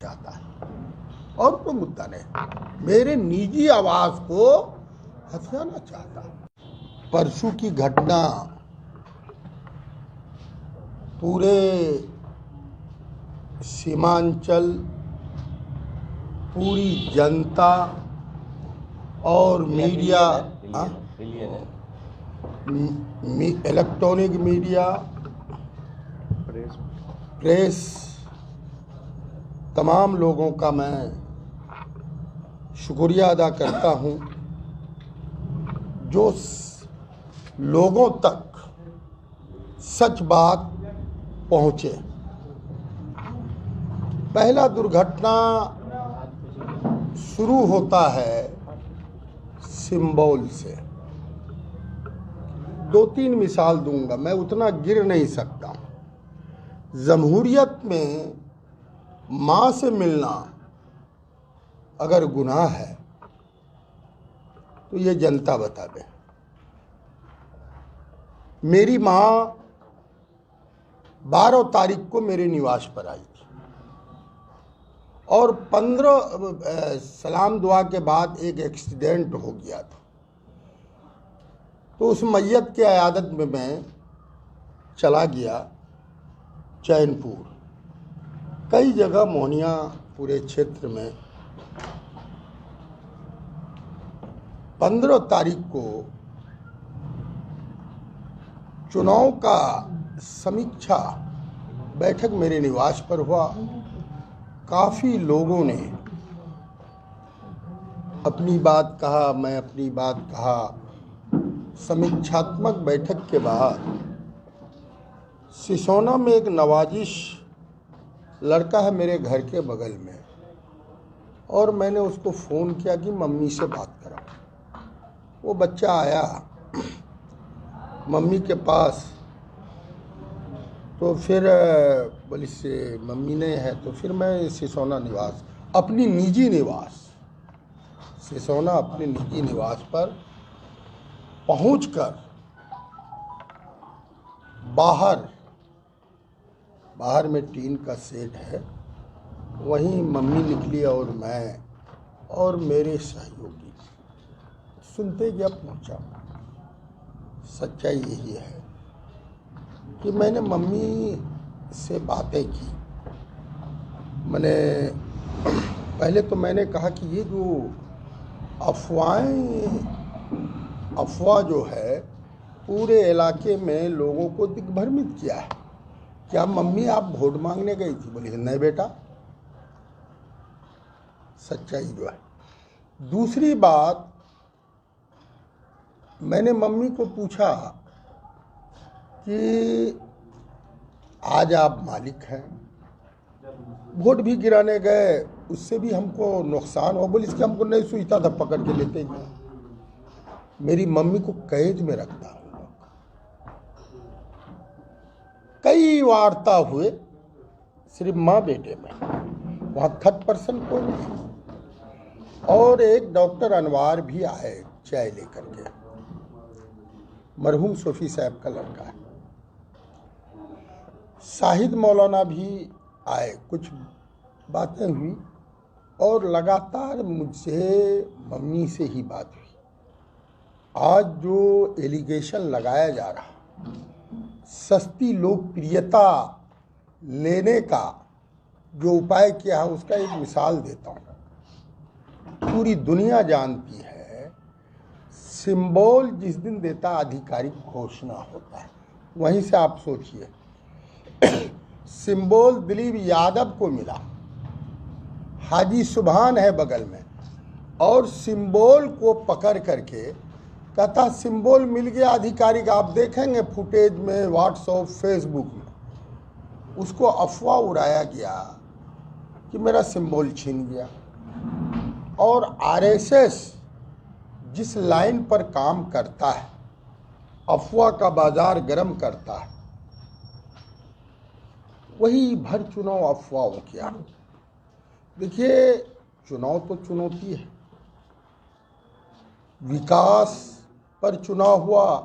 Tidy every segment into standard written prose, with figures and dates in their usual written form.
चाहता है और कोई मुद्दा नहीं। मेरे निजी आवाज को हथियाना चाहता है। परसों की घटना पूरे सीमांचल, पूरी जनता और मीडिया, इलेक्ट्रॉनिक मीडिया, प्रेस, तमाम लोगों का मैं शुक्रिया अदा करता हूं जो लोगों तक सच बात पहुंचे। पहला दुर्घटना शुरू होता है सिंबोल से। 2-3 मिसाल दूंगा, मैं उतना गिर नहीं सकता। जमहूरियत में माँ से मिलना अगर गुनाह है तो ये जनता बता दे। मेरी माँ 12 तारीख को मेरे निवास पर आई थी और 15 सलाम दुआ के बाद एक एक्सीडेंट हो गया था। तो उस मैयत के अयादत में मैं चला गया चैनपुर, कई जगह मोहनिया पूरे क्षेत्र में। 15 तारीख को चुनाव का समीक्षा बैठक मेरे निवास पर हुआ। काफ़ी लोगों ने अपनी बात कहा, मैं अपनी बात कहा। समीक्षात्मक बैठक के बाद सिसोना में एक नवाजिश लड़का है मेरे घर के बगल में, और मैंने उसको फ़ोन किया कि मम्मी से बात करा। वो बच्चा आया मम्मी के पास, तो फिर बोली से मम्मी नहीं है। तो फिर मैं सिसोना निवास, अपनी निजी निवास, सिसोना अपने निजी निवास पर पहुंचकर बाहर में टीन का सेट है, वहीं मम्मी निकली और मैं और मेरे सहयोगी सुनते गया पहुंचा। सच्चाई यही है कि मैंने मम्मी से बातें की। मैंने पहले तो मैंने कहा कि ये जो अफवाह जो है पूरे इलाके में लोगों को दिग्भ्रमित किया है। क्या मम्मी आप वोट मांगने गई थी? बोली नहीं बेटा। सच्चाई जो है। दूसरी बात, मैंने मम्मी को पूछा कि आज आप मालिक हैं, वोट भी गिराने गए, उससे भी हमको नुकसान हो। बोली इसके हमको नहीं सूझता था, पकड़ के लेते गए। मेरी मम्मी को कैद में रखता हूँ। कई वार्ता हुए सिर्फ माँ बेटे में, वहाँ थर्ड पर्सन कोई नहीं। और एक डॉक्टर अनवार भी आए चाय लेकर के, मरहूम सूफी साहब का लड़का है। शाहिद मौलाना भी आए, कुछ बातें हुई और लगातार मुझसे मम्मी से ही बात हुई। आज जो एलिगेशन लगाया जा रहा, सस्ती लोकप्रियता लेने का जो उपाय किया है, उसका एक मिसाल देता हूँ। पूरी दुनिया जानती है सिंबल जिस दिन देता आधिकारिक घोषणा होता है, वहीं से आप सोचिए सिंबल दिलीप यादव को मिला, हाजी सुभान है बगल में, और सिंबल को पकड़ करके कहता सिंबल मिल गया आधिकारिक। आप देखेंगे फुटेज में, व्हाट्सएप, फेसबुक में उसको अफवाह उड़ाया गया कि मेरा सिंबल छीन गया। और आरएसएस जिस लाइन पर काम करता है, अफवाह का बाजार गर्म करता है, वही भर चुनाव अफवाहों किया। देखिए, चुनाव तो चुनौती है। विकास पर चुनाव हुआ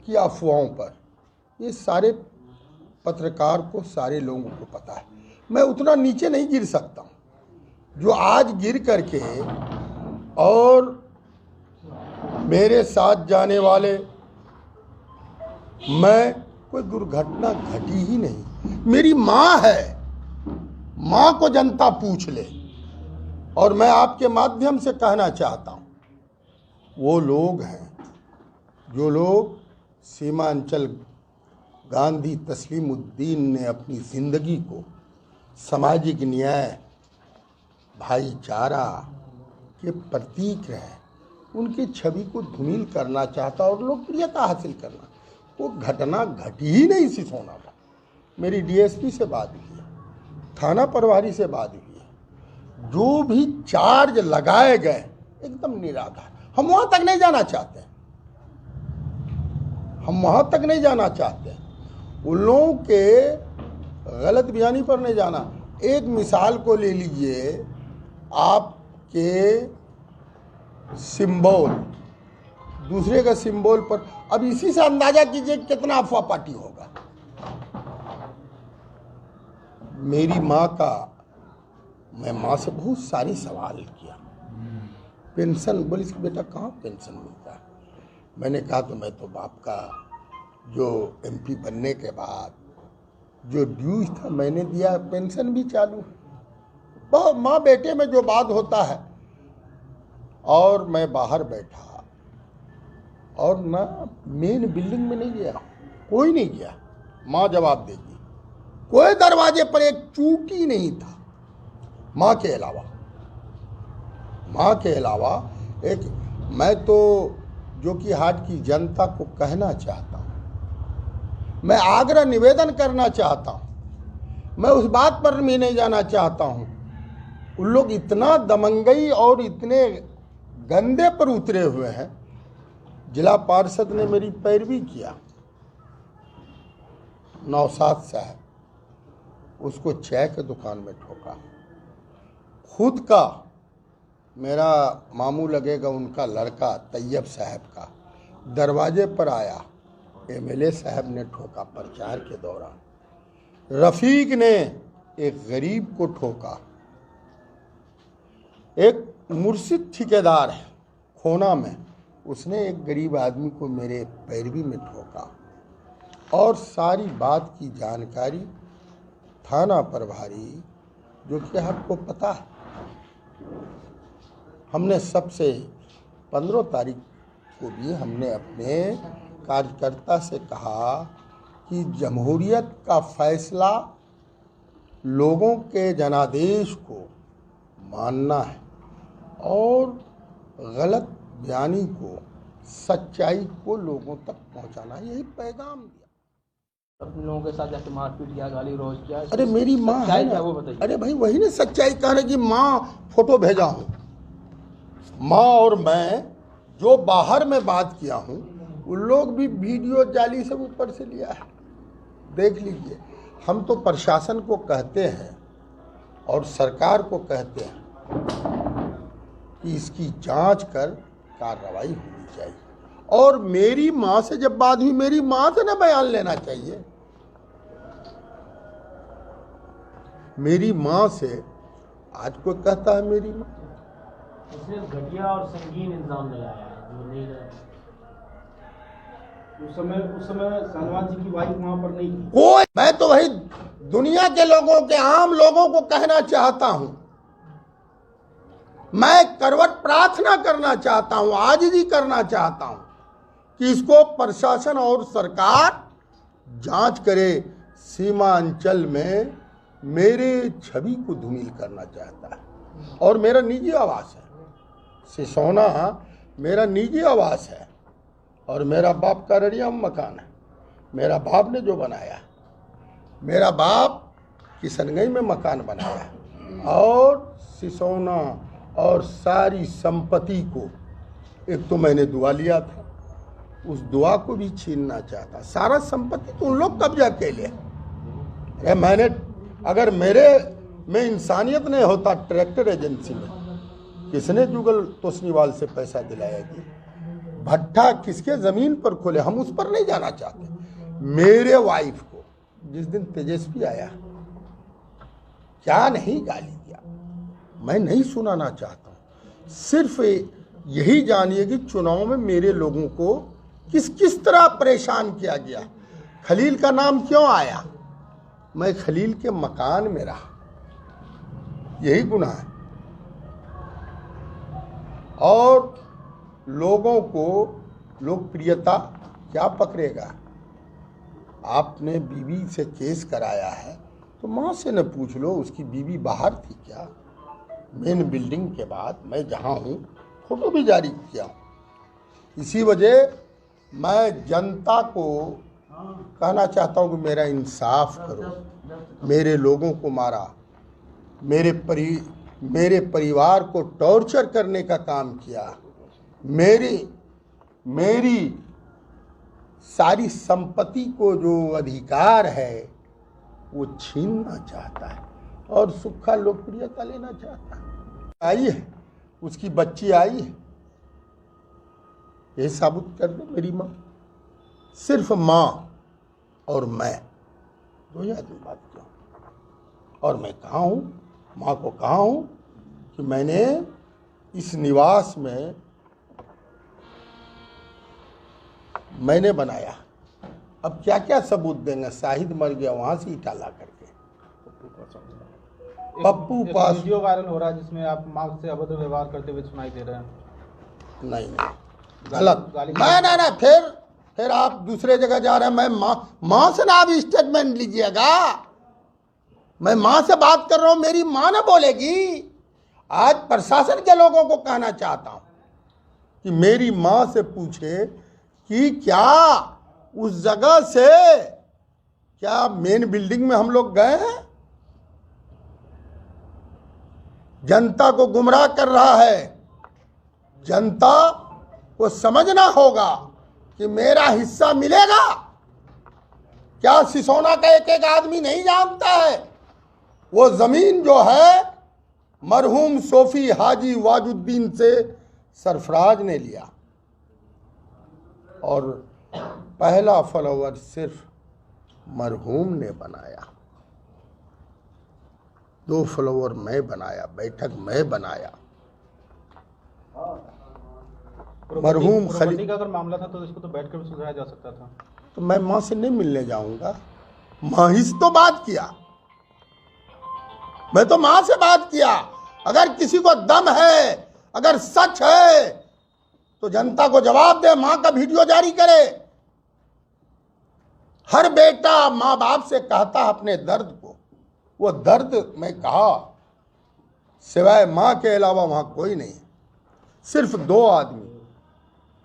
कि अफवाहों पर, ये सारे पत्रकार को, सारे लोगों को पता है। मैं उतना नीचे नहीं गिर सकता हूँ। जो आज गिर करके और मेरे साथ जाने वाले, मैं कोई दुर्घटना घटी ही नहीं। मेरी माँ है, माँ को जनता पूछ ले। और मैं आपके माध्यम से कहना चाहता हूँ, वो लोग हैं जो लोग सीमांचल गांधी तस्लीमुद्दीन ने अपनी ज़िंदगी को सामाजिक न्याय, भाईचारा के प्रतीक रहे, उनकी छवि को धूमिल करना चाहता और लोकप्रियता हासिल करना। वो घटना घटी ही नहीं सिसोना में। मेरी डीएसपी से बात हुई है, थाना प्रभारी से बात हुई है, जो भी चार्ज लगाए गए एकदम निराधार। हम वहाँ तक नहीं जाना चाहते, हम वहाँ तक नहीं जाना चाहते, उन लोगों के गलत बयानी पर नहीं जाना। एक मिसाल को ले लीजिए, आपके सिंबल दूसरे का सिंबल पर, अब इसी से अंदाजा कीजिए कितना अफवाह पार्टी होगा। मेरी माँ का, मैं माँ से बहुत सारी सवाल किया, पेंशन, बोली कि बेटा कहाँ पेंशन मिलता है। मैंने कहा तो मैं तो बाप का जो एमपी बनने के बाद जो ड्यूज था मैंने दिया, पेंशन भी चालू है। बहुत माँ बेटे में जो बात होता है। और मैं बाहर बैठा और ना मेन बिल्डिंग में नहीं गया, कोई नहीं गया, माँ जवाब देगी। कोई दरवाजे पर एक चूटी नहीं था माँ के अलावा। माँ के अलावा एक, मैं तो जो कि हाट की जनता को कहना चाहता हूँ, मैं आग्रह निवेदन करना चाहता हूँ, मैं उस बात पर भी नहीं जाना चाहता हूँ। उन लोग इतना दमंगई और इतने गंदे पर उतरे हुए हैं। जिला पार्षद ने मेरी पैरवी किया, नौशाद साहब, उसको चाय के दुकान में ठोका। खुद का मेरा मामू लगेगा उनका लड़का तैयब साहब का दरवाजे पर आया, एमएलए साहब ने ठोका प्रचार के दौरान। रफीक ने एक गरीब को ठोका। एक मुर्शिद ठेकेदार है खोना में, उसने एक गरीब आदमी को मेरे पैरवी में ठोका। और सारी बात की जानकारी थाना प्रभारी, जो कि आपको पता है, हमने सबसे 15 तारीख को भी हमने अपने कार्यकर्ता से कहा कि जमहूरियत का फैसला लोगों के जनादेश को मानना है और गलत बयानी को, सच्चाई को लोगों तक पहुंचाना है, यही पैगाम दिया। अपने लोगों के साथ जाके मारपीट किया, गाली रोज किया। अरे मेरी माँ है ना, वो बताइए। अरे भाई वही ना सच्चाई कह रहे कि माँ फोटो भेजा हूँ। माँ और मैं जो बाहर में बात किया हूँ, उन लोग भी वीडियो जाली से ऊपर से लिया है, देख लीजिए। हम तो प्रशासन को कहते हैं और सरकार को कहते हैं कि इसकी जांच कर कार्रवाई होनी चाहिए। और मेरी माँ से जब बात हुई, मेरी माँ से ना बयान लेना चाहिए। मेरी माँ से आज कोई कहता है मेरी माँ, इसने घटिया और संगीन इल्जाम लगाया है जो नहीं है। उस समय शाहनवाज जी की वाइफ वहां पर नहीं थी। कोई, मैं तो वही दुनिया के लोगों के, आम लोगों को कहना चाहता हूं, मैं करवट प्रार्थना करना चाहता हूं, आजिज़ी करना चाहता हूं कि इसको प्रशासन और सरकार जांच करे। सीमांचल में मेरे छवि को धूमिल करना चाहता है और मेरा निजी आवास है। सिसोना मेरा निजी आवास है और मेरा बाप का रड़िया मकान है। मेरा बाप ने जो बनाया, मेरा बाप किशनगंज में मकान बनाया और सिसोना और सारी संपत्ति को, एक तो मैंने दुआ लिया था, उस दुआ को भी छीनना चाहता। सारा संपत्ति तो उन लोग कब्जा के लिए। अरे मैंने, अगर मेरे में इंसानियत नहीं होता, ट्रैक्टर एजेंसी में किसने जुगल तोशनीवाल से पैसा दिलाया जी? भट्ठा किसके ज़मीन पर खोले, हम उस पर नहीं जाना चाहते। मेरे वाइफ को जिस दिन तेजस्वी आया, क्या नहीं गाली दिया। मैं नहीं सुनाना चाहता हूँ। सिर्फ यही जानिए कि चुनाव में मेरे लोगों को किस किस तरह परेशान किया गया। खलील का नाम क्यों आया? मैं खलील के मकान में रहा, यही गुनाह है। और लोगों को लोकप्रियता क्या पकड़ेगा? आपने बीवी से केस कराया है तो माँ से न पूछ लो उसकी बीवी बाहर थी क्या? मेन बिल्डिंग के बाद मैं जहाँ हूँ फोटो भी जारी किया हूँ। इसी वजह मैं जनता को कहना चाहता हूँ कि मेरा इंसाफ करो। मेरे लोगों को मारा, मेरे परिवार को टॉर्चर करने का काम किया, मेरी सारी संपत्ति को जो अधिकार है वो छीनना चाहता है और सुखा लोकप्रियता लेना चाहता है। आई है, उसकी बच्ची आई है, ये साबित कर दो मेरी माँ। सिर्फ माँ और मैं दो ही आदमी बात किया। और मैं कहा हूँ, माँ को कहा हूँ कि मैंने इस निवास में मैंने बनाया। अब क्या क्या सबूत देंगे? शाहिद मर गया, वहां से ईटा ला करके। पप्पू पास वीडियो वायरल हो रहा है जिसमें आप माँ से अभद्र व्यवहार करते हुए सुनाई दे रहे हैं। नहीं गलत। ना फिर आप दूसरे जगह जा रहे हैं। मैं माँ से ना आप स्टेटमेंट लीजिएगा। मैं माँ से बात कर रहा हूं, मेरी माँ ना बोलेगी। आज प्रशासन के लोगों को कहना चाहता हूं कि मेरी माँ से पूछे कि क्या उस जगह से क्या मेन बिल्डिंग में हम लोग गए हैं? जनता को गुमराह कर रहा है। जनता को समझना होगा कि मेरा हिस्सा मिलेगा। क्या सिसोना का एक एक आदमी नहीं जानता है? वो जमीन जो है मरहूम सोफी हाजी वाजुद्दीन से सरफराज ने लिया और पहला फ्लावर सिर्फ मरहूम ने बनाया। 2 फ्लावर मैं बनाया, बैठक मैं बनाया। मरहूम खलील का अगर मामला था तो इसको तो बैठकर भी सुलझाया जा सकता था। तो मैं माँ से नहीं मिलने जाऊंगा। माँ ही से तो बात किया, मैं तो माँ से बात किया। अगर किसी को दम है, अगर सच है तो जनता को जवाब दे, माँ का वीडियो जारी करे। हर बेटा माँ बाप से कहता है अपने दर्द को। वो दर्द मैं कहा सिवाय माँ के अलावा वहां कोई नहीं। सिर्फ 2 आदमी,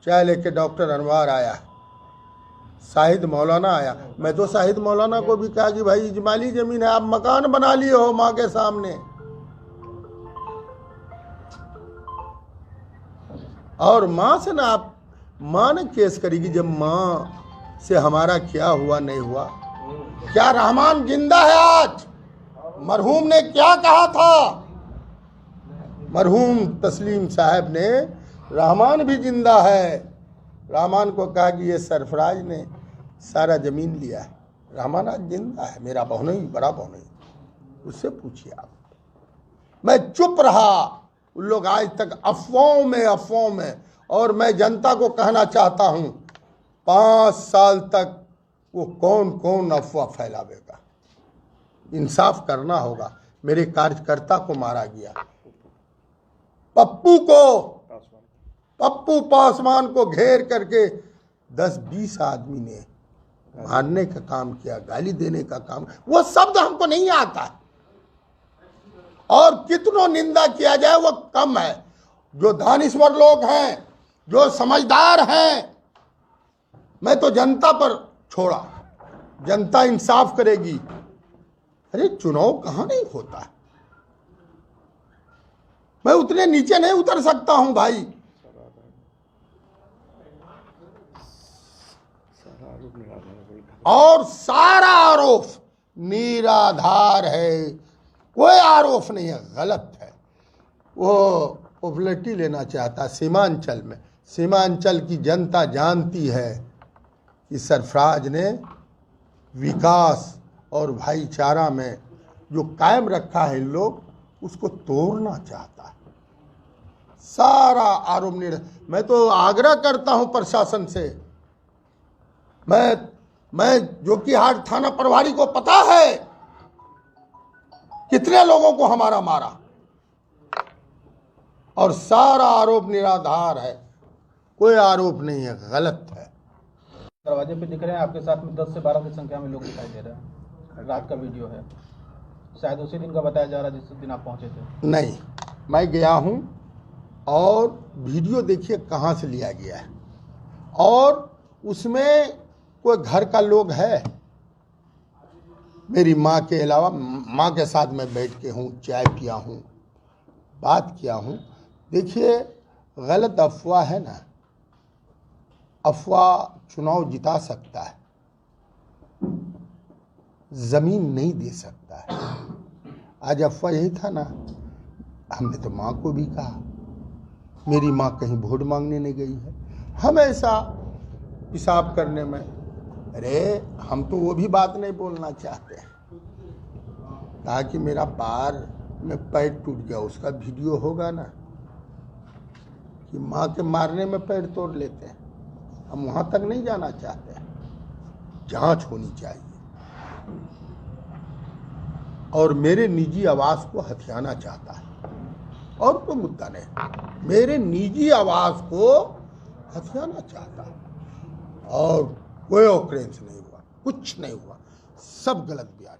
चाय लेके डॉक्टर अनवार आया, शाहिद मौलाना आया। मैं तो शाहिद मौलाना को भी कहा कि भाई इजमाली जमीन है, आप मकान बना लिए हो माँ के सामने। और माँ से ना आप, माँ ने केस करेगी जब माँ से हमारा क्या हुआ नहीं हुआ। क्या रहमान जिंदा है आज? मरहूम ने क्या कहा था? मरहूम तस्लीम साहब ने, रहमान भी जिंदा है, रहमान को कहा कि ये सरफराज ने सारा ज़मीन लिया है। रहमान आज जिंदा है, मेरा बहुनई, बड़ा बहुनई, उससे पूछिए आप। मैं चुप रहा। उन लोग आज तक अफवाहों में और मैं जनता को कहना चाहता हूं 5 साल तक वो कौन अफवाह फैलावेगा। इंसाफ करना होगा। मेरे कार्यकर्ता को मारा गया, पप्पू पासवान को घेर करके 10-20 आदमी ने मारने का काम किया, गाली देने का काम। वो शब्द हमको नहीं आता और कितनों निंदा किया जाए वो कम है। जो दानिश्वर लोग हैं, जो समझदार हैं, मैं तो जनता पर छोड़ा, जनता इंसाफ करेगी। अरे चुनाव कहाँ नहीं होता है। मैं उतने नीचे नहीं उतर सकता हूं भाई। और सारा आरोप निराधार है, कोई आरोप नहीं है, गलत है। वो पॉपुलरिटी लेना चाहता सीमांचल में। सीमांचल की जनता जानती है कि सरफराज ने विकास और भाईचारा में जो कायम रखा है इन लोग, उसको तोड़ना चाहता है। सारा आरोप मैं तो आग्रह करता हूं प्रशासन से, मैं जोकीहाट थाना प्रभारी को पता है कितने लोगों को हमारा मारा, और सारा आरोप निराधार है, कोई आरोप नहीं है, गलत है। दरवाजे पे दिख रहे हैं आपके साथ में 10 से 12 की संख्या में लोग दिखाई दे रहे हैं। रात का वीडियो है, शायद उसी दिन का बताया जा रहा है जिस दिन आप पहुंचे थे। नहीं, मैं गया हूं और वीडियो देखिए कहां से लिया गया है, और उसमें कोई घर का लोग है? मेरी माँ के अलावा, माँ के साथ मैं बैठ के हूँ, चाय पिया हूँ, बात किया हूँ। देखिए गलत अफवाह है ना, अफवाह चुनाव जिता सकता है, जमीन नहीं दे सकता है। आज अफवाह यही था ना, हमने तो माँ को भी कहा, मेरी माँ कहीं वोट मांगने नहीं गई है, हमेशा पेशाब करने में। अरे हम तो वो भी बात नहीं बोलना चाहते, ताकि मेरा बार में पैर टूट गया उसका वीडियो होगा ना, कि माँ के मारने में पैर तोड़ लेते हैं। हम वहाँ तक नहीं जाना चाहते, जांच होनी चाहिए। और मेरे निजी आवास को हथियाना चाहता है, और कोई मुद्दा नहीं, मेरे निजी आवास को हथियाना चाहता है, और कोई ऑकरेंस नहीं हुआ, कुछ नहीं हुआ, सब गलत बयान।